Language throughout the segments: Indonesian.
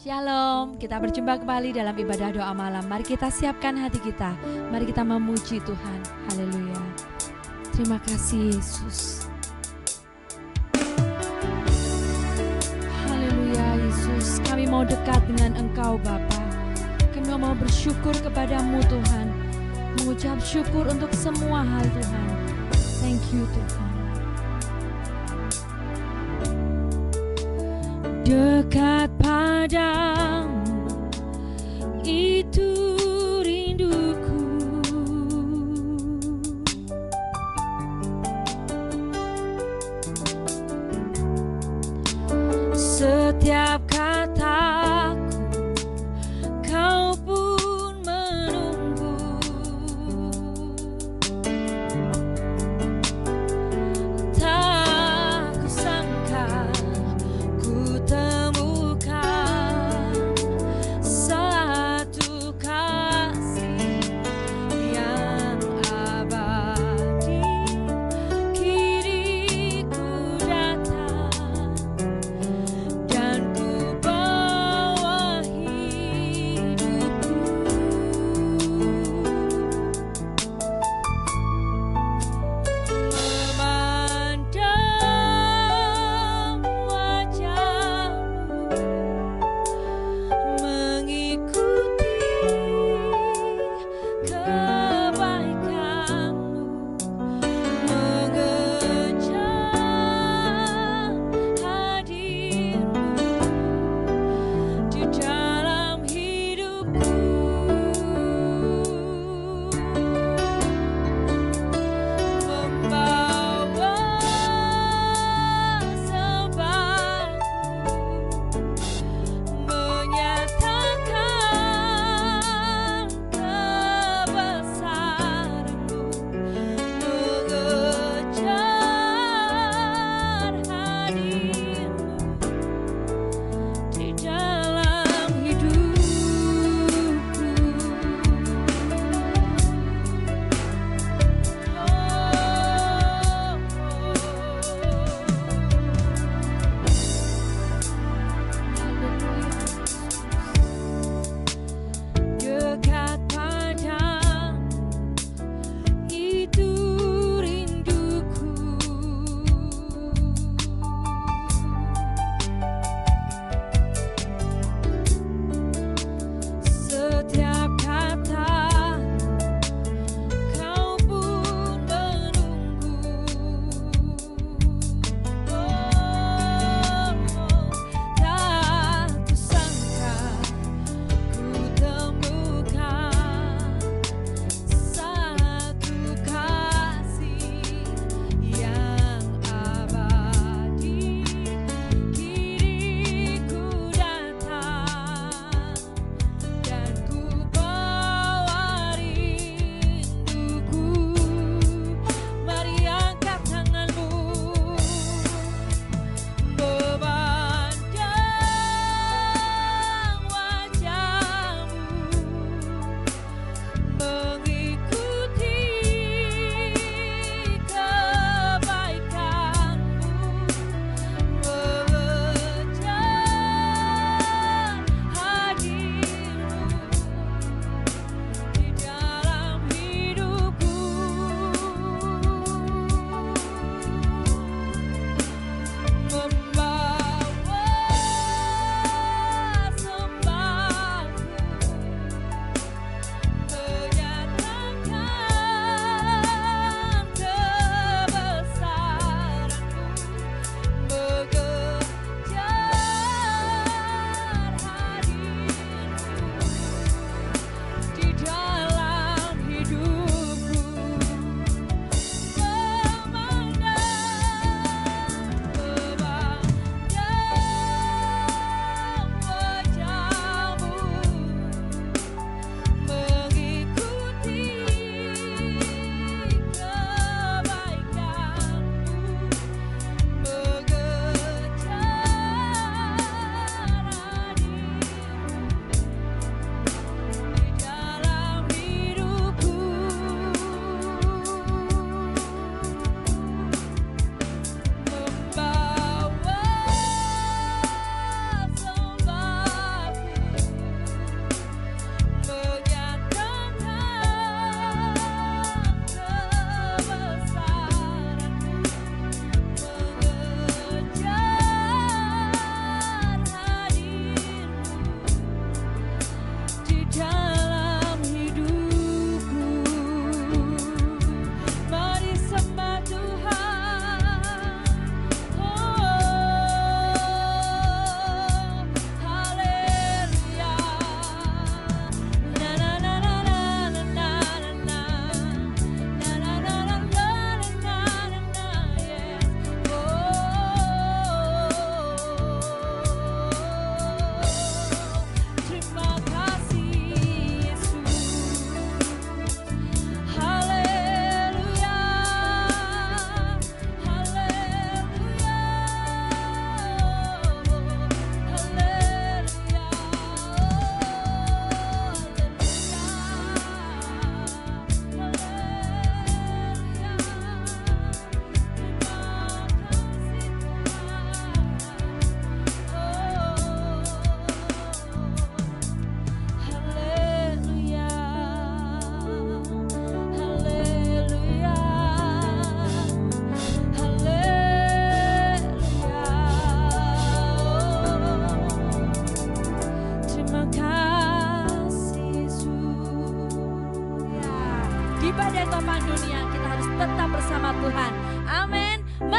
Shalom, kita berjumpa kembali dalam ibadah doa malam. Mari kita siapkan hati kita. Mari kita memuji Tuhan. Haleluya. Terima kasih Yesus. Haleluya Yesus. Kami mau dekat dengan Engkau Bapa. Kami mau bersyukur kepadamu Tuhan. Mengucap syukur untuk semua hal Tuhan. Thank you Tuhan. Dekat padamu itu rinduku, setiap kataku kau pun menunggu, tak kusangka ku temukan satu kasih yang abadi. Kini ku datang dan ku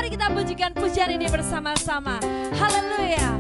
Mari kita pujikan pujian ini bersama-sama. Haleluya.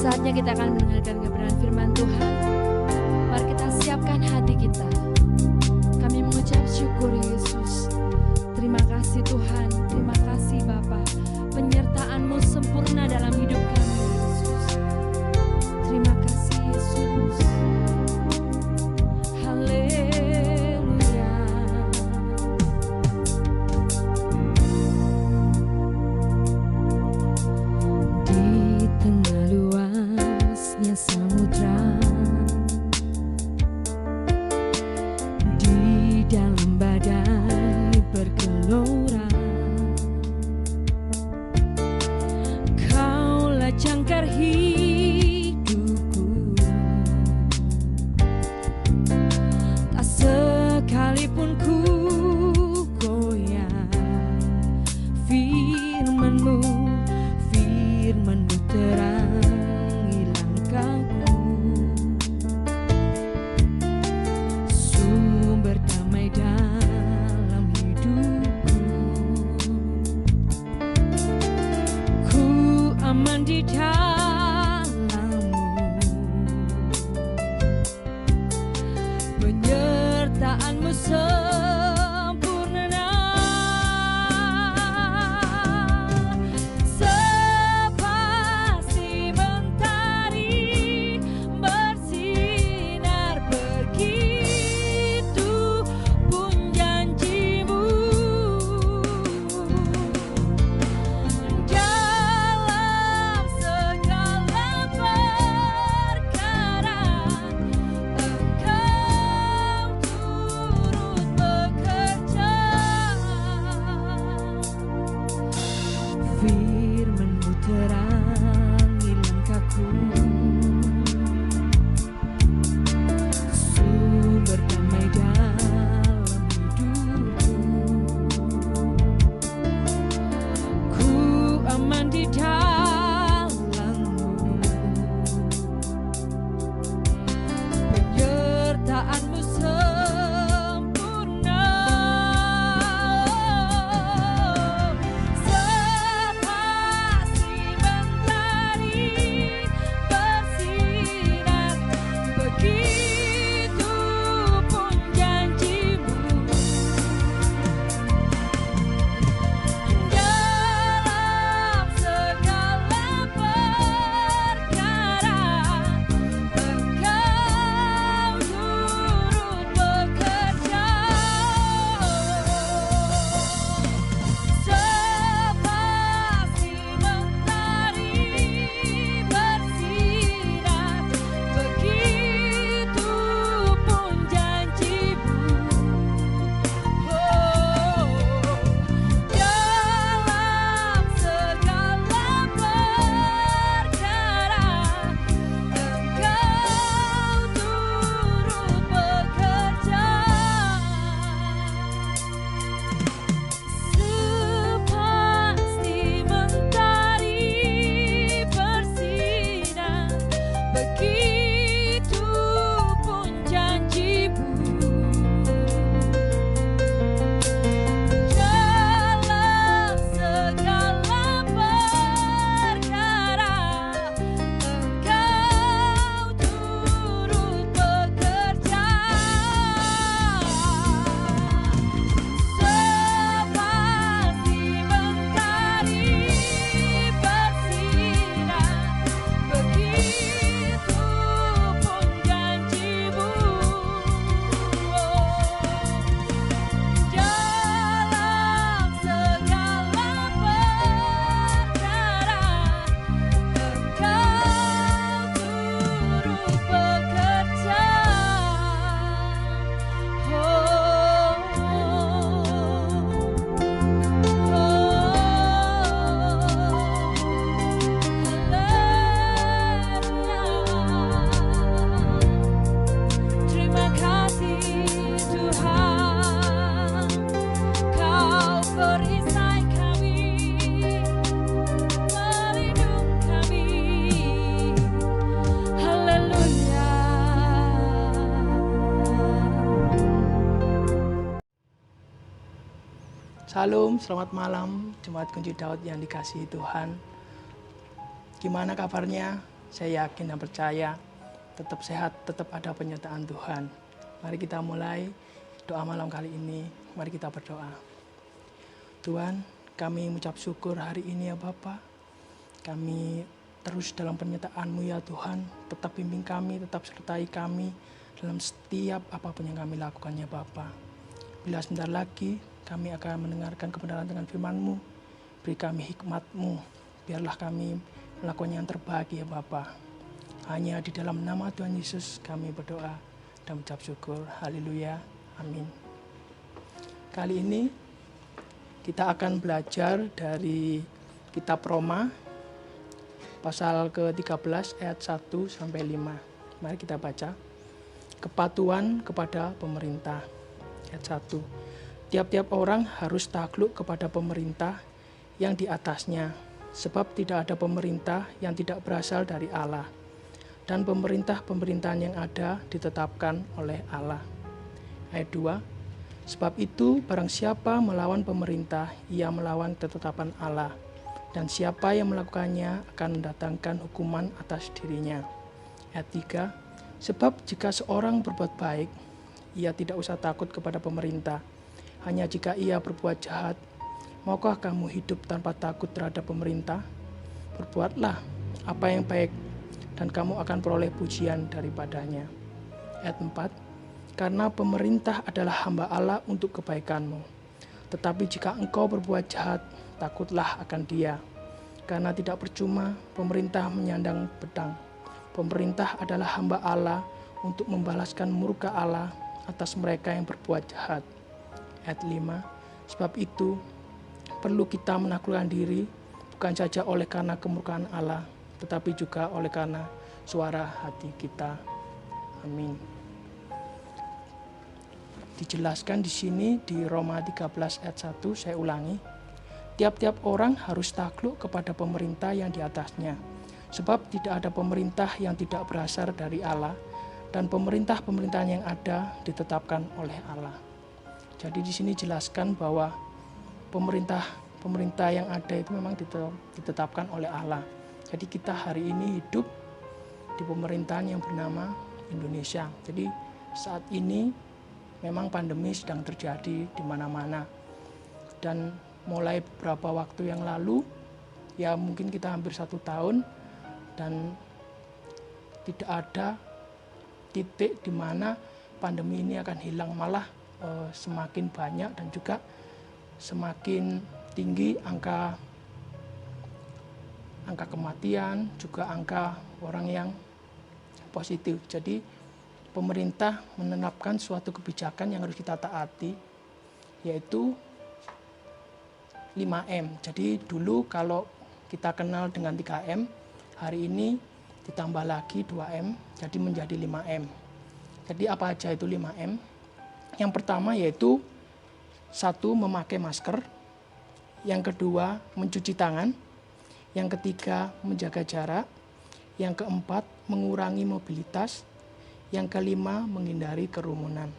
Saatnya kita akan mendengarkan kebenaran firman Tuhan. Mari kita siapkan hati kita. Kami mengucap syukur Yesus. Terima kasih Tuhan, terima kasih Bapa. Penyertaan-Mu sempurna dalam hidup kami Yesus. Terima kasih Yesus. Haleluya. Di tengah luasnya samudra, di dalam badai bergelora, Kaulah Salam, selamat malam, Jemaat Kunci Daud yang dikasihi Tuhan. Gimana kabarnya? Saya yakin dan percaya, tetap sehat, tetap ada penyertaan Tuhan. Mari kita mulai doa malam kali ini, mari kita berdoa. Tuhan, kami mengucap syukur hari ini ya Bapa. Kami terus dalam penyertaan-Mu ya Tuhan, tetap bimbing kami, tetap sertai kami dalam setiap apapun yang kami lakukan ya Bapa. Bila sebentar lagi kami akan mendengarkan kebenaran dengan firman-Mu, beri kami hikmat-Mu, biarlah kami melakukan yang terbaik ya Bapa. Hanya di dalam nama Tuhan Yesus kami berdoa dan mengucap syukur. Haleluya, amin. Kali ini kita akan belajar dari kitab Roma, pasal ke-13 ayat 1 sampai 5. Mari kita baca. Kepatuhan kepada pemerintah. Ayat 1. Tiap-tiap orang harus takluk kepada pemerintah yang di atasnya, sebab tidak ada pemerintah yang tidak berasal dari Allah, dan pemerintah-pemerintahan yang ada ditetapkan oleh Allah. Ayat 2. Sebab itu barang siapa melawan pemerintah, ia melawan ketetapan Allah, dan siapa yang melakukannya akan mendatangkan hukuman atas dirinya. Ayat 3. Sebab jika seorang berbuat baik, ia tidak usah takut kepada pemerintah. Hanya jika ia berbuat jahat, maukah kamu hidup tanpa takut terhadap pemerintah? Berbuatlah apa yang baik, dan kamu akan peroleh pujian daripadanya. Ayat 4. Karena pemerintah adalah hamba Allah untuk kebaikanmu. Tetapi jika engkau berbuat jahat, takutlah akan dia. Karena tidak percuma pemerintah menyandang pedang. Pemerintah adalah hamba Allah untuk membalaskan murka Allah atas mereka yang berbuat jahat. Ayat 5. Sebab itu perlu kita menaklukkan diri, bukan saja oleh karena kemurkaan Allah, tetapi juga oleh karena suara hati kita. Amin. Dijelaskan di sini di Roma 13 ayat 1, saya ulangi. Tiap-tiap orang harus takluk kepada pemerintah yang di atasnya, sebab tidak ada pemerintah yang tidak berasal dari Allah, dan pemerintah-pemerintahan yang ada ditetapkan oleh Allah. Jadi di sini jelaskan bahwa pemerintah yang ada itu memang ditetapkan oleh Allah. Jadi kita hari ini hidup di pemerintahan yang bernama Indonesia. Jadi saat ini memang pandemi sedang terjadi di mana-mana. Dan mulai beberapa waktu yang lalu, ya mungkin kita hampir 1 tahun, dan tidak ada titik di mana pandemi ini akan hilang, malah semakin banyak dan juga semakin tinggi angka kematian, juga angka orang yang positif. Jadi pemerintah menetapkan suatu kebijakan yang harus kita taati, yaitu 5M. Jadi dulu kalau kita kenal dengan 3M, hari ini ditambah lagi 2M, jadi menjadi 5M. Jadi apa aja itu 5M? Yang pertama yaitu 1. Memakai masker. Yang kedua, mencuci tangan. Yang ketiga, menjaga jarak. Yang keempat, mengurangi mobilitas. Yang kelima, menghindari kerumunan.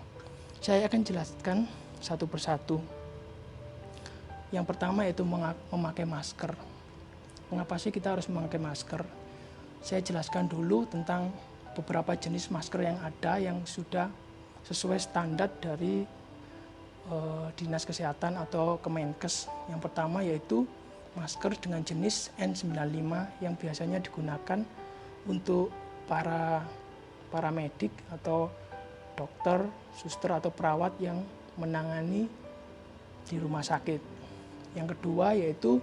Saya akan jelaskan satu persatu. Yang pertama yaitu memakai masker. Mengapa sih kita harus memakai masker? Saya jelaskan dulu tentang beberapa jenis masker yang ada yang sudah sesuai standar dari Dinas Kesehatan atau Kemenkes. Yang pertama yaitu masker dengan jenis N95 yang biasanya digunakan untuk para medik atau dokter, suster atau perawat yang menangani di rumah sakit. Yang kedua yaitu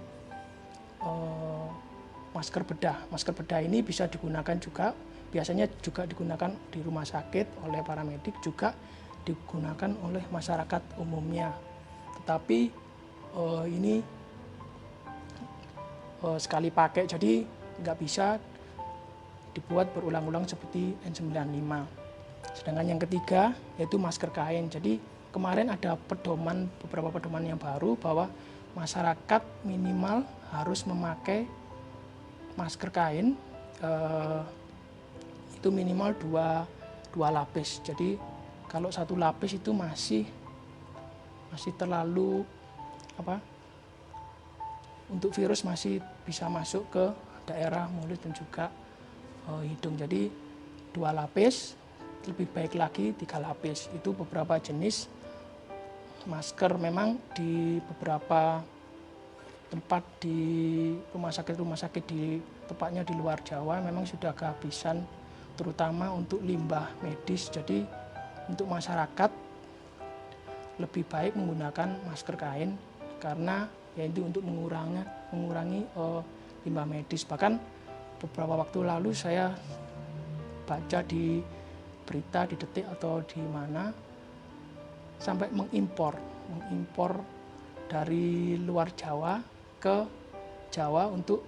masker bedah. Masker bedah ini bisa digunakan juga, biasanya juga digunakan di rumah sakit oleh para medik, juga digunakan oleh masyarakat umumnya. Tetapi ini sekali pakai, jadi nggak bisa dibuat berulang-ulang seperti N95. Sedangkan yang ketiga yaitu masker kain. Jadi kemarin ada beberapa pedoman yang baru bahwa masyarakat minimal harus memakai masker kain itu minimal dua lapis. Jadi kalau satu lapis itu masih terlalu untuk virus masih bisa masuk ke daerah mulut dan juga hidung. Jadi 2 lapis, lebih baik lagi 3 lapis. Itu beberapa jenis masker. Memang di beberapa tempat di rumah sakit di tepatnya di luar Jawa memang sudah kehabisan, terutama untuk limbah medis. Jadi untuk masyarakat lebih baik menggunakan masker kain karena yaitu untuk mengurangi limbah medis. Bahkan beberapa waktu lalu saya baca di berita di Detik atau di mana sampai mengimpor dari luar Jawa ke Jawa untuk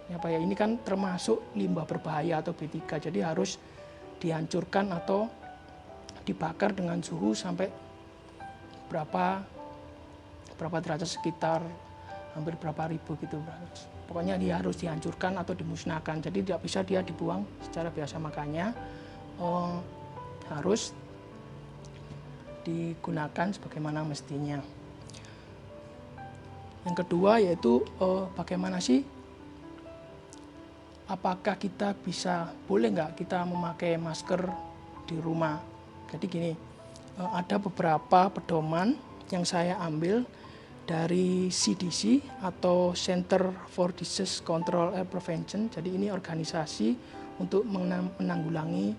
ini kan termasuk limbah berbahaya atau B3, jadi harus dihancurkan atau dibakar dengan suhu sampai berapa derajat, sekitar hampir berapa ribu gitu. Pokoknya dia harus dihancurkan atau dimusnahkan, jadi tidak bisa dia dibuang secara biasa, makanya harus digunakan sebagaimana mestinya. Yang kedua yaitu bagaimana sih, apakah kita boleh nggak kita memakai masker di rumah. Jadi gini, ada beberapa pedoman yang saya ambil dari CDC atau Center for Disease Control and Prevention. Jadi ini organisasi untuk menanggulangi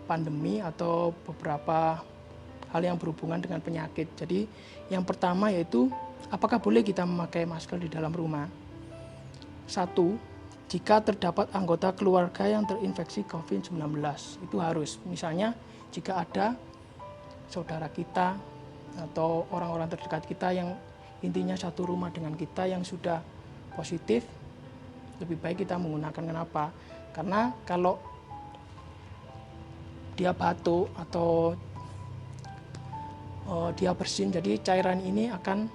pandemi atau beberapa hal yang berhubungan dengan penyakit. Jadi yang pertama yaitu apakah boleh kita memakai masker di dalam rumah. 1, jika terdapat anggota keluarga yang terinfeksi COVID-19, itu harus. Misalnya jika ada saudara kita atau orang-orang terdekat kita yang intinya satu rumah dengan kita yang sudah positif, lebih baik kita menggunakan. Kenapa? Karena kalau dia batuk atau dia bersin, jadi cairan ini akan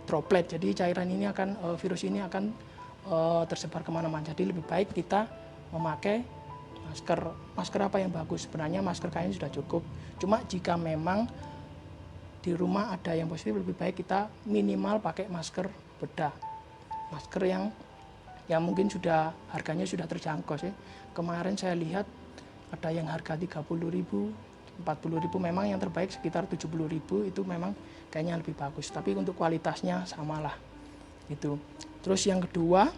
droplet, jadi cairan ini akan virus ini akan tersebar kemana-mana. Jadi lebih baik kita memakai masker apa yang bagus. Sebenarnya masker kain sudah cukup, cuma jika memang di rumah ada yang positif, lebih baik kita minimal pakai masker bedah, masker yang mungkin harganya sudah terjangkau sih. Kemarin saya lihat ada yang harga 30.000, 40.000, memang yang terbaik sekitar 70.000, itu memang kayaknya lebih bagus, tapi untuk kualitasnya samalah itu. Terus yang kedua,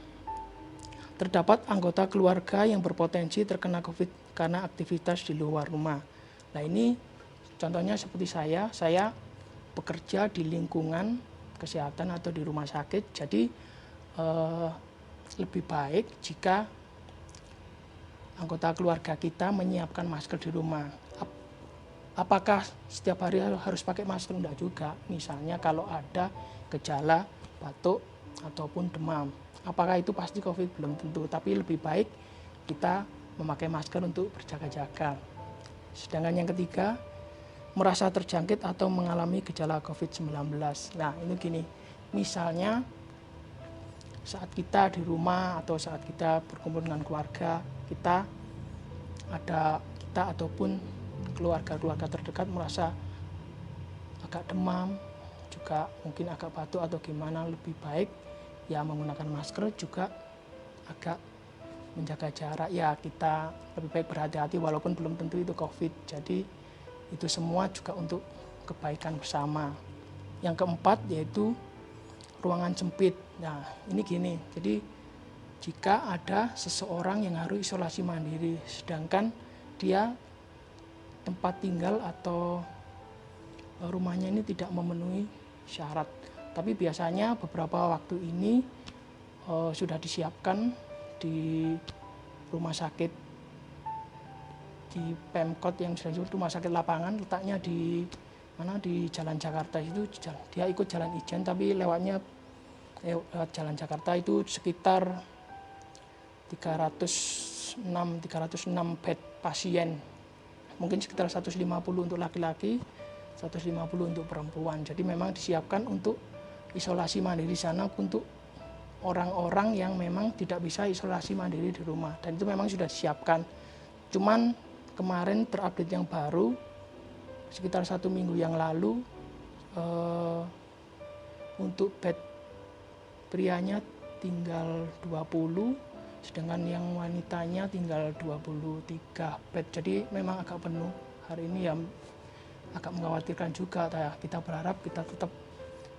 terdapat anggota keluarga yang berpotensi terkena COVID karena aktivitas di luar rumah. Nah ini contohnya seperti saya bekerja di lingkungan kesehatan atau di rumah sakit, jadi lebih baik jika anggota keluarga kita menyiapkan masker di rumah. Apakah setiap hari harus pakai masker? Enggak juga. Misalnya kalau ada gejala batuk ataupun demam, apakah itu pasti COVID? Belum tentu, tapi lebih baik kita memakai masker untuk berjaga-jaga. Sedangkan yang ketiga, merasa terjangkit atau mengalami gejala COVID-19. Nah ini gini, misalnya saat kita di rumah atau saat kita berkumpul dengan keluarga, kita ataupun keluarga terdekat merasa agak demam, juga mungkin agak batuk atau gimana, lebih baik ya menggunakan masker, juga agak menjaga jarak. Ya kita lebih baik berhati-hati walaupun belum tentu itu COVID. Jadi itu semua juga untuk kebaikan bersama. Yang keempat yaitu ruangan sempit. Nah ini gini, jadi jika ada seseorang yang harus isolasi mandiri, sedangkan dia tempat tinggal atau rumahnya ini tidak memenuhi syarat, tapi biasanya beberapa waktu ini sudah disiapkan di rumah sakit, di Pemkot yang sudah disebut rumah sakit lapangan, letaknya di Jalan Jakarta itu. Dia ikut Jalan Ijen tapi lewat Jalan Jakarta, itu sekitar 306 bed pasien, mungkin sekitar 150 untuk laki-laki, 150 untuk perempuan. Jadi memang disiapkan untuk isolasi mandiri sana untuk orang-orang yang memang tidak bisa isolasi mandiri di rumah, dan itu memang sudah disiapkan. Cuman kemarin terupdate yang baru sekitar 1 minggu yang lalu, Untuk bed prianya tinggal 20, sedangkan yang wanitanya tinggal 23 bed. Jadi memang agak penuh. Hari ini ya agak mengkhawatirkan juga. Kita berharap kita tetap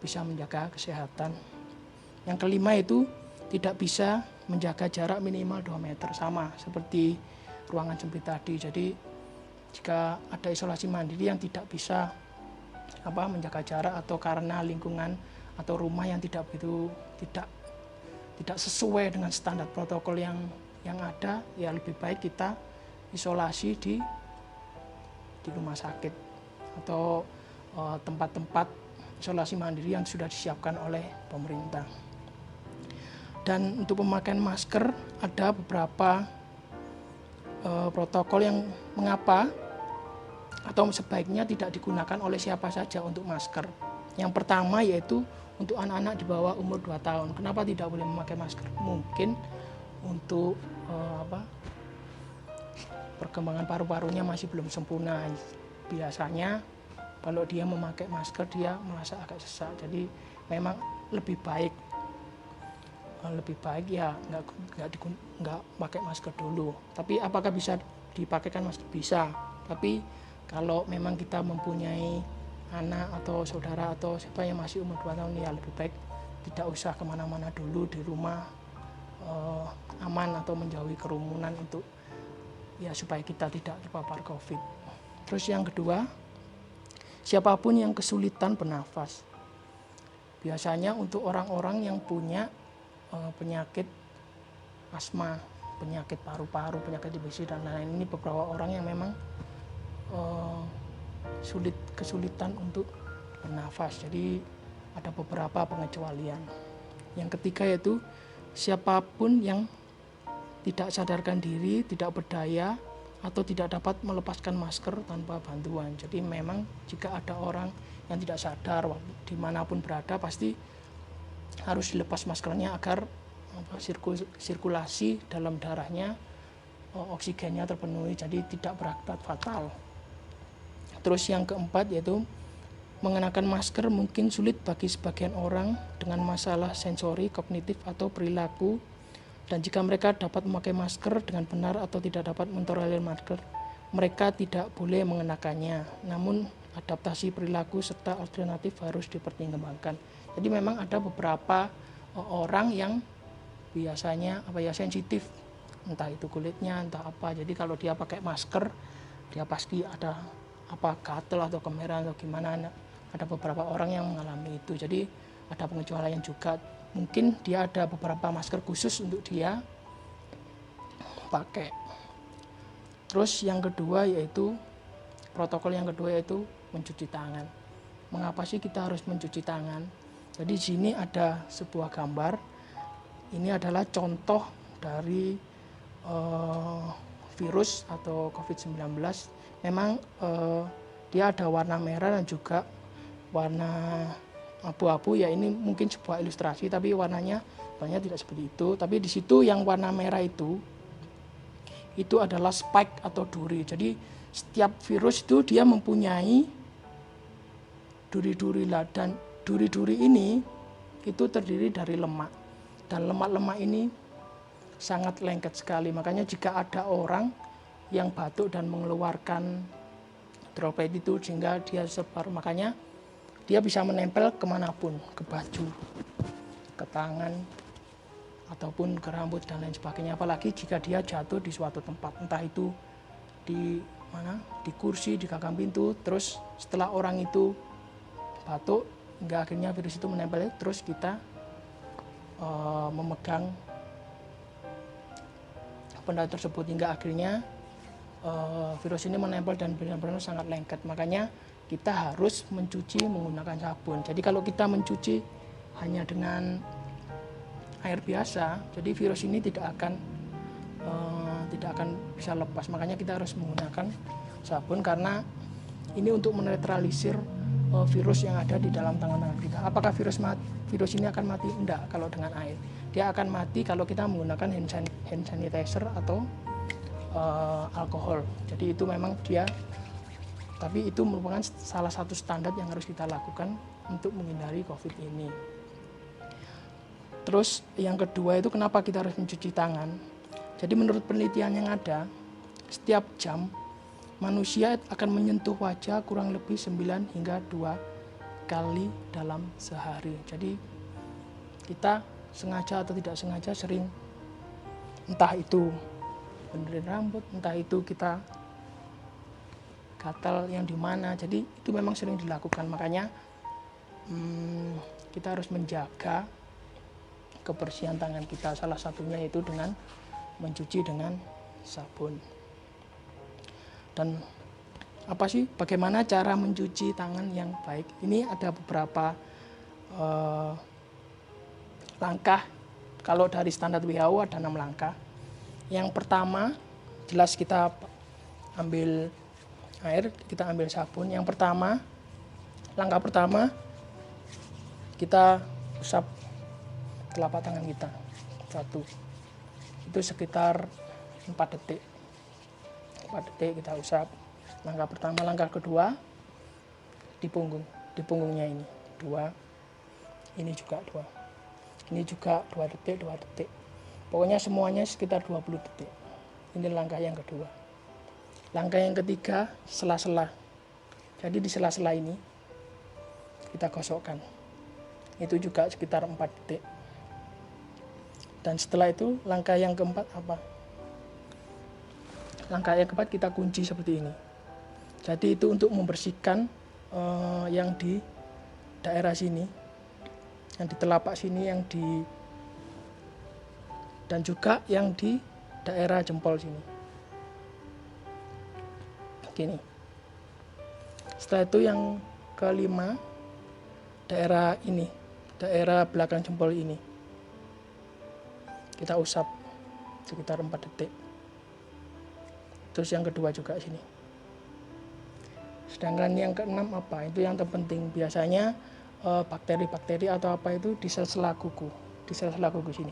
bisa menjaga kesehatan. Yang kelima itu tidak bisa menjaga jarak minimal 2 meter, sama seperti ruangan sempit tadi. Jadi jika ada isolasi mandiri yang tidak bisa menjaga jarak atau karena lingkungan atau rumah yang tidak sesuai dengan standar protokol yang ada, ya lebih baik kita isolasi di rumah sakit atau tempat-tempat isolasi mandiri yang sudah disiapkan oleh pemerintah. Dan untuk pemakaian masker ada beberapa protokol yang mengapa atau sebaiknya tidak digunakan oleh siapa saja untuk masker. Yang pertama yaitu untuk anak-anak di bawah umur 2 tahun. Kenapa tidak boleh memakai masker? Mungkin untuk perkembangan paru-parunya masih belum sempurna. Biasanya kalau dia memakai masker dia merasa agak sesak. Jadi memang lebih baik ya nggak pakai masker dulu. Tapi apakah bisa dipakaikan masker? Bisa. Tapi kalau memang kita mempunyai anak atau saudara atau siapa yang masih umur 2 tahun, ya lebih baik tidak usah kemana-mana dulu, di rumah aman atau menjauhi kerumunan untuk ya supaya kita tidak terpapar COVID. Terus yang kedua, siapapun yang kesulitan bernafas. Biasanya untuk orang-orang yang punya penyakit asma, penyakit paru-paru, penyakit TBC dan lain-lain, ini beberapa orang yang memang kesulitan untuk bernafas. Jadi ada beberapa pengecualian. Yang ketiga yaitu siapapun yang tidak sadarkan diri, tidak berdaya, atau tidak dapat melepaskan masker tanpa bantuan. Jadi memang jika ada orang yang tidak sadar dimanapun berada, pasti harus dilepas maskernya agar sirkulasi dalam darahnya, oksigennya terpenuhi, jadi tidak berakibat fatal. Terus yang keempat yaitu mengenakan masker mungkin sulit bagi sebagian orang dengan masalah sensori, kognitif, atau perilaku. Dan jika mereka dapat memakai masker dengan benar atau tidak dapat mentolerir masker, mereka tidak boleh mengenakannya. Namun adaptasi perilaku serta alternatif harus dipertimbangkan. Jadi memang ada beberapa orang yang biasanya sensitif, entah itu kulitnya, entah apa. Jadi kalau dia pakai masker, dia pasti ada gatal atau kemerahan atau gimana. Ada beberapa orang yang mengalami itu. Jadi ada pengecualian juga. Mungkin dia ada beberapa masker khusus untuk dia pakai. Terus yang kedua yaitu protokol yang kedua yaitu mencuci tangan. Mengapa sih kita harus mencuci tangan? Jadi di sini ada sebuah gambar. Ini adalah contoh dari virus atau COVID-19. Memang dia ada warna merah dan juga warna abu-abu. Ya ini mungkin sebuah ilustrasi, tapi warnanya banyak tidak seperti itu. Tapi di situ yang warna merah itu adalah spike atau duri. Jadi setiap virus itu dia mempunyai duri-duri lah, dan duri-duri ini itu terdiri dari lemak, dan lemak-lemak ini sangat lengket sekali. Makanya jika ada orang yang batuk dan mengeluarkan droplet itu sehingga dia sebar, makanya dia bisa menempel kemanapun, ke baju, ke tangan, ataupun ke rambut dan lain sebagainya. Apalagi jika dia jatuh di suatu tempat, entah itu di kursi, di gagang pintu, terus setelah orang itu batuk hingga akhirnya virus itu menempel, terus kita memegang benda tersebut hingga akhirnya virus ini menempel dan benar-benar sangat lengket. Makanya kita harus mencuci menggunakan sabun. Jadi kalau kita mencuci hanya dengan air biasa, jadi virus ini tidak akan bisa lepas. Makanya kita harus menggunakan sabun, karena ini untuk menetralisir virus yang ada di dalam tangan-tangan kita. Apakah virus ini akan mati? Enggak kalau dengan air. Dia akan mati kalau kita menggunakan hand sanitizer atau alkohol. Jadi itu memang tapi itu merupakan salah satu standar yang harus kita lakukan untuk menghindari COVID ini. Terus yang kedua itu kenapa kita harus mencuci tangan? Jadi menurut penelitian yang ada, setiap jam manusia akan menyentuh wajah kurang lebih 9 hingga 2 kali dalam sehari. Jadi kita sengaja atau tidak sengaja sering, entah itu benerin rambut, entah itu kita gatal yang di mana. Jadi itu memang sering dilakukan. Makanya kita harus menjaga kebersihan tangan kita. Salah satunya yaitu dengan mencuci dengan sabun. Dan apa sih, bagaimana cara mencuci tangan yang baik? Ini ada beberapa langkah. Kalau dari standar WHO ada 6 langkah. Yang pertama, jelas kita ambil air, kita ambil sabun. Yang pertama, langkah pertama, kita usap telapak tangan kita. 1. Itu sekitar 4 detik. 4 detik kita usap. Langkah pertama. Langkah kedua, di punggungnya ini 2. Ini juga 2. Ini juga 2 detik, 2 detik. Pokoknya semuanya sekitar 20 detik. Ini langkah yang kedua. Langkah yang ketiga, sela-sela. Jadi di sela-sela ini kita gosokkan. Itu juga sekitar 4 detik. Dan setelah itu langkah yang keempat apa? Langkah yang keempat kita kunci seperti ini. Jadi itu untuk membersihkan yang di daerah sini, yang di telapak sini, dan juga yang di daerah jempol sini. Gini. Setelah itu yang kelima, daerah ini, daerah belakang jempol ini. Kita usap sekitar 4 detik. Terus yang kedua juga sini. Sedangkan yang keenam apa? Itu yang terpenting. Biasanya bakteri-bakteri atau apa itu di sela-sela kuku. Di sela-sela kuku sini.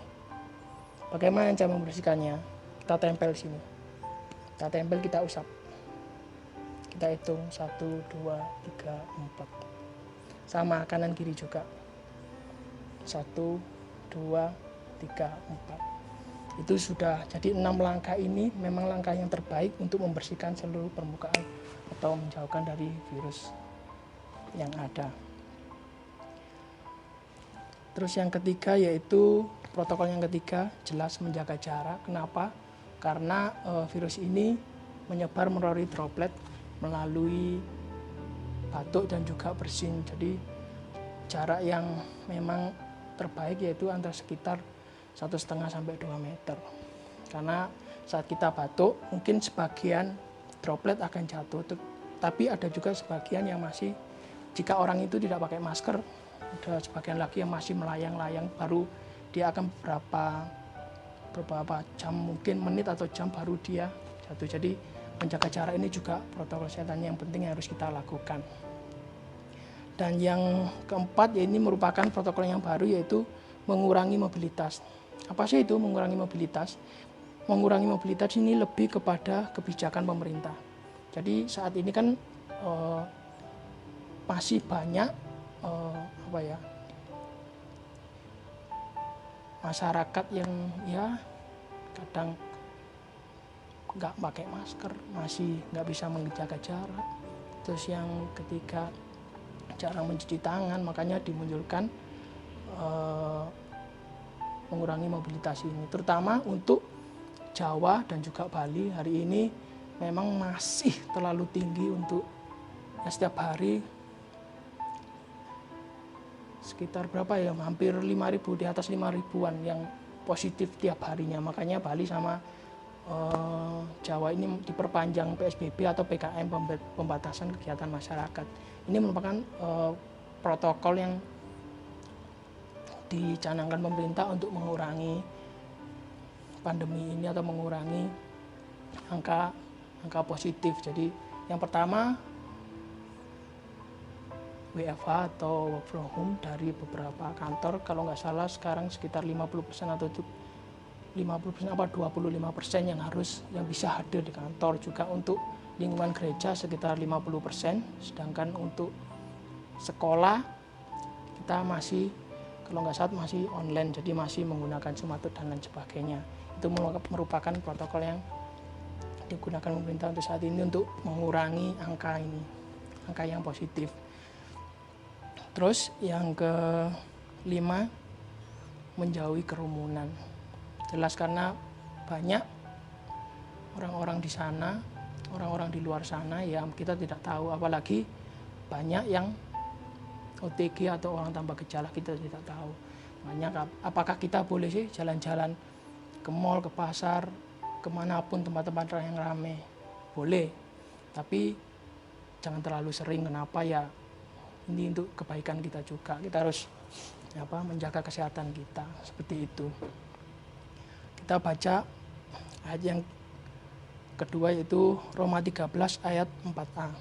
Bagaimana cara membersihkannya? Kita tempel sini. Kita tempel, kita usap. Kita hitung 1, 2, 3, 4. Sama kanan kiri juga. 1, 2, 3, 4. Itu sudah. Jadi 6 langkah ini memang langkah yang terbaik untuk membersihkan seluruh permukaan atau menjauhkan dari virus yang ada. Terus yang ketiga yaitu protokol yang ketiga, jelas menjaga jarak. Kenapa? Karena virus ini menyebar melalui droplet, melalui batuk dan juga bersin. Jadi jarak yang memang terbaik yaitu antara sekitar 1,5 sampai 2 meter. Karena saat kita batuk mungkin sebagian droplet akan jatuh, tapi ada juga sebagian yang masih, jika orang itu tidak pakai masker, ada sebagian lagi yang masih melayang-layang, baru dia akan beberapa jam, mungkin menit atau jam baru dia jatuh. Jadi menjaga jarak ini juga protokol kesehatan yang penting yang harus kita lakukan. Dan yang keempat, ya ini merupakan protokol yang baru, yaitu mengurangi mobilitas. Apa sih itu mengurangi mobilitas? Mengurangi mobilitas ini lebih kepada kebijakan pemerintah. Jadi saat ini kan masih banyak masyarakat yang ya kadang nggak pakai masker, masih nggak bisa menjaga jarak. Terus yang ketiga, cara mencuci tangan, makanya dimunculkan mengurangi mobilitas ini, terutama untuk Jawa dan juga Bali. Hari ini memang masih terlalu tinggi untuk setiap hari sekitar berapa ya, hampir 5.000, di atas 5.000-an yang positif tiap harinya. Makanya Bali sama Jawa ini diperpanjang PSBB atau PKM, pembatasan kegiatan masyarakat. Ini merupakan protokol yang dicanangkan pemerintah untuk mengurangi pandemi ini atau mengurangi angka positif. Jadi yang pertama, WFH atau work from home dari beberapa kantor. Kalau nggak salah sekarang sekitar 50% atau 50% apa 25% yang bisa hadir di kantor. Juga untuk lingkungan gereja sekitar 50%, sedangkan untuk sekolah kita masih, kalau nggak salah masih online, jadi masih menggunakan Sumatur dan lain sebagainya. Itu merupakan protokol yang digunakan pemerintah untuk saat ini untuk mengurangi angka ini, angka yang positif. Terus yang kelima, menjauhi kerumunan. Jelas karena banyak orang-orang di sana, orang-orang di luar sana, ya kita tidak tahu, apalagi banyak yang OTG atau orang tanpa gejala, kita tidak tahu. Makanya apakah kita boleh sih jalan-jalan ke mall, ke pasar, kemanapun tempat-tempat yang ramai? Boleh, tapi jangan terlalu sering. Kenapa? Ya ini untuk kebaikan kita juga. Kita harus menjaga kesehatan kita, seperti itu. Kita baca ayat yang kedua, yaitu Roma 13 ayat 4a.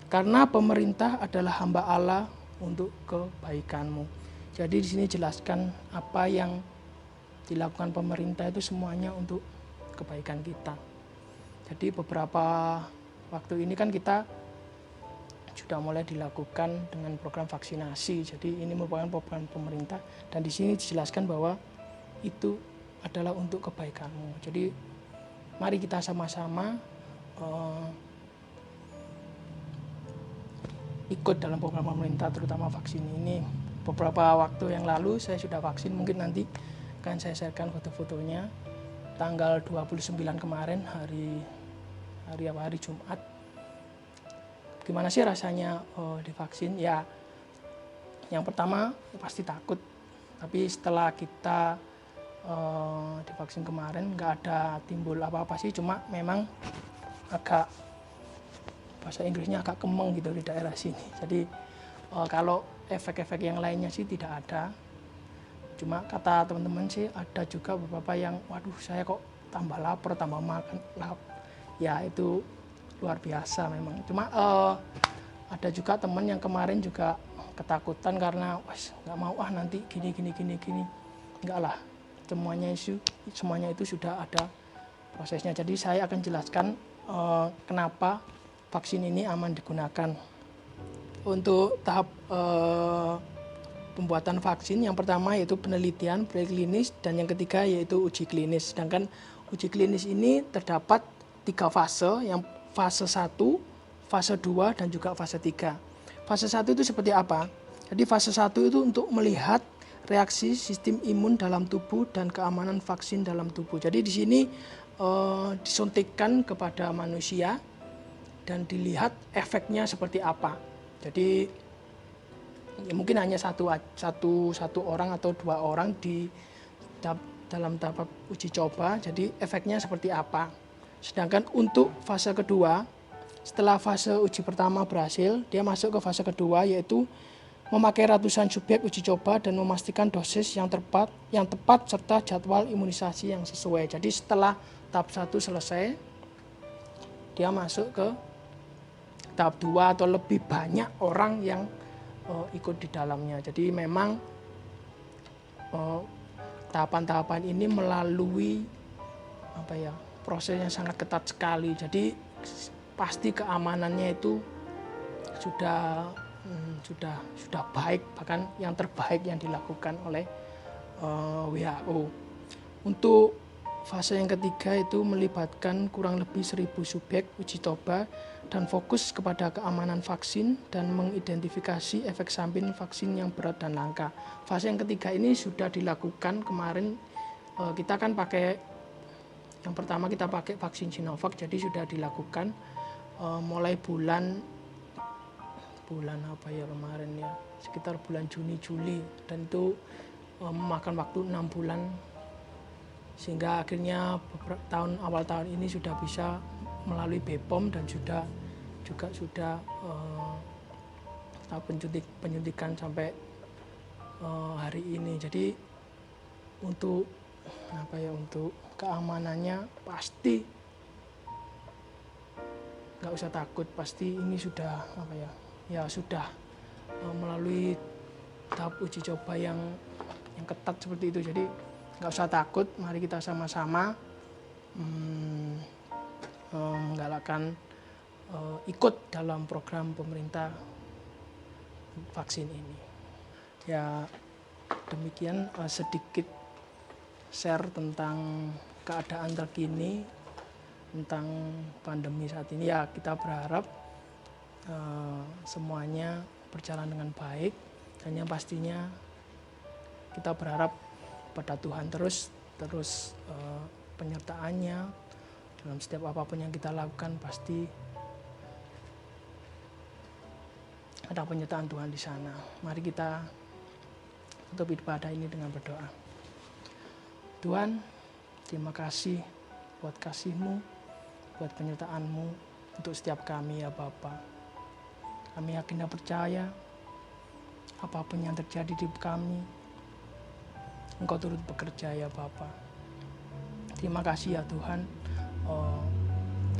Karena pemerintah adalah hamba Allah untuk kebaikanmu. Jadi di sini jelaskan apa yang dilakukan pemerintah itu semuanya untuk kebaikan kita. Jadi beberapa waktu ini kan kita sudah mulai dilakukan dengan program vaksinasi. Jadi ini merupakan program pemerintah, dan di sini dijelaskan bahwa itu adalah untuk kebaikanmu. Jadi mari kita sama-sama ikut dalam program pemerintah, terutama vaksin ini. Beberapa waktu yang lalu saya sudah vaksin, mungkin nanti akan saya sharekan foto-fotonya. Tanggal 29 kemarin, hari Jumat. Gimana sih rasanya divaksin? Ya, yang pertama pasti takut. Tapi setelah kita divaksin kemarin, nggak ada timbul apa-apa sih. Cuma memang agak, bahasa Inggrisnya agak kemeng gitu di daerah sini. Jadi kalau efek-efek yang lainnya sih tidak ada. Cuma kata teman-teman sih ada juga beberapa yang, waduh saya kok tambah lapar, tambah makan. Ya itu luar biasa memang. Cuma ada juga teman yang kemarin juga ketakutan karena nggak mau nanti gini. Enggak lah, semuanya itu sudah ada prosesnya. Jadi saya akan jelaskan kenapa vaksin ini aman digunakan. Untuk tahap pembuatan vaksin, yang pertama yaitu penelitian preklinis, dan yang ketiga yaitu uji klinis. Sedangkan uji klinis ini terdapat 3 fase, yang fase 1, fase 2, dan juga fase 3. Fase 1 itu seperti apa? Jadi fase 1 itu untuk melihat reaksi sistem imun dalam tubuh dan keamanan vaksin dalam tubuh. Jadi di sini disuntikkan kepada manusia dan dilihat efeknya seperti apa. Jadi ya mungkin hanya satu orang atau 2 orang dalam tahap uji coba, jadi efeknya seperti apa. Sedangkan untuk fase kedua, setelah fase uji pertama berhasil, dia masuk ke fase kedua, yaitu memakai ratusan subjek uji coba dan memastikan dosis yang tepat serta jadwal imunisasi yang sesuai. Jadi setelah tahap 1 selesai, dia masuk ke tahap 2 atau lebih banyak orang yang ikut di dalamnya. Jadi memang tahapan-tahapan ini melalui proses yang sangat ketat sekali. Jadi pasti keamanannya itu sudah baik, bahkan yang terbaik yang dilakukan oleh WHO. Untuk fase yang ketiga itu melibatkan kurang lebih 1.000 subjek uji coba dan fokus kepada keamanan vaksin dan mengidentifikasi efek samping vaksin yang berat dan langka. Fase yang ketiga ini sudah dilakukan kemarin. Kita kan yang pertama kita pakai vaksin Sinovac, jadi sudah dilakukan mulai bulan kemarin ya, sekitar bulan Juni-Juli, dan itu memakan waktu 6 bulan, sehingga akhirnya awal tahun ini sudah bisa melalui BPOM dan sudah penyuntikan sampai hari ini. Jadi untuk keamanannya pasti nggak usah takut, pasti ini sudah sudah melalui tahap uji coba yang ketat seperti itu. Jadi nggak usah takut, mari kita sama-sama menggalakkan ikut dalam program pemerintah vaksin ini. Ya, demikian sedikit share tentang keadaan terkini tentang pandemi saat ini. Ya, kita berharap semuanya berjalan dengan baik, dan yang pastinya kita berharap pada Tuhan terus penyertaannya dalam setiap apapun yang kita lakukan. Pasti ada penyertaan Tuhan di sana. Mari kita tutup ibadah ini dengan berdoa. Tuhan, terima kasih buat kasih-Mu, buat penyertaan-Mu untuk setiap kami ya Bapa. Kami yakin dan percaya apapun yang terjadi di kami, Engkau turut bekerja ya Bapa. Terima kasih ya Tuhan,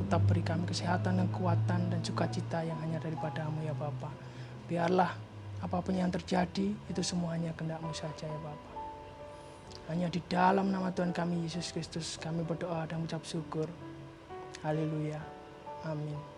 tetap beri kami kesehatan dan kekuatan dan sukacita yang hanya daripada-Mu ya Bapa. Biarlah apapun yang terjadi itu semuanya kehendak-Mu saja ya Bapa. Hanya di dalam nama Tuhan kami Yesus Kristus kami berdoa dan mengucap syukur. Haleluya. Amin.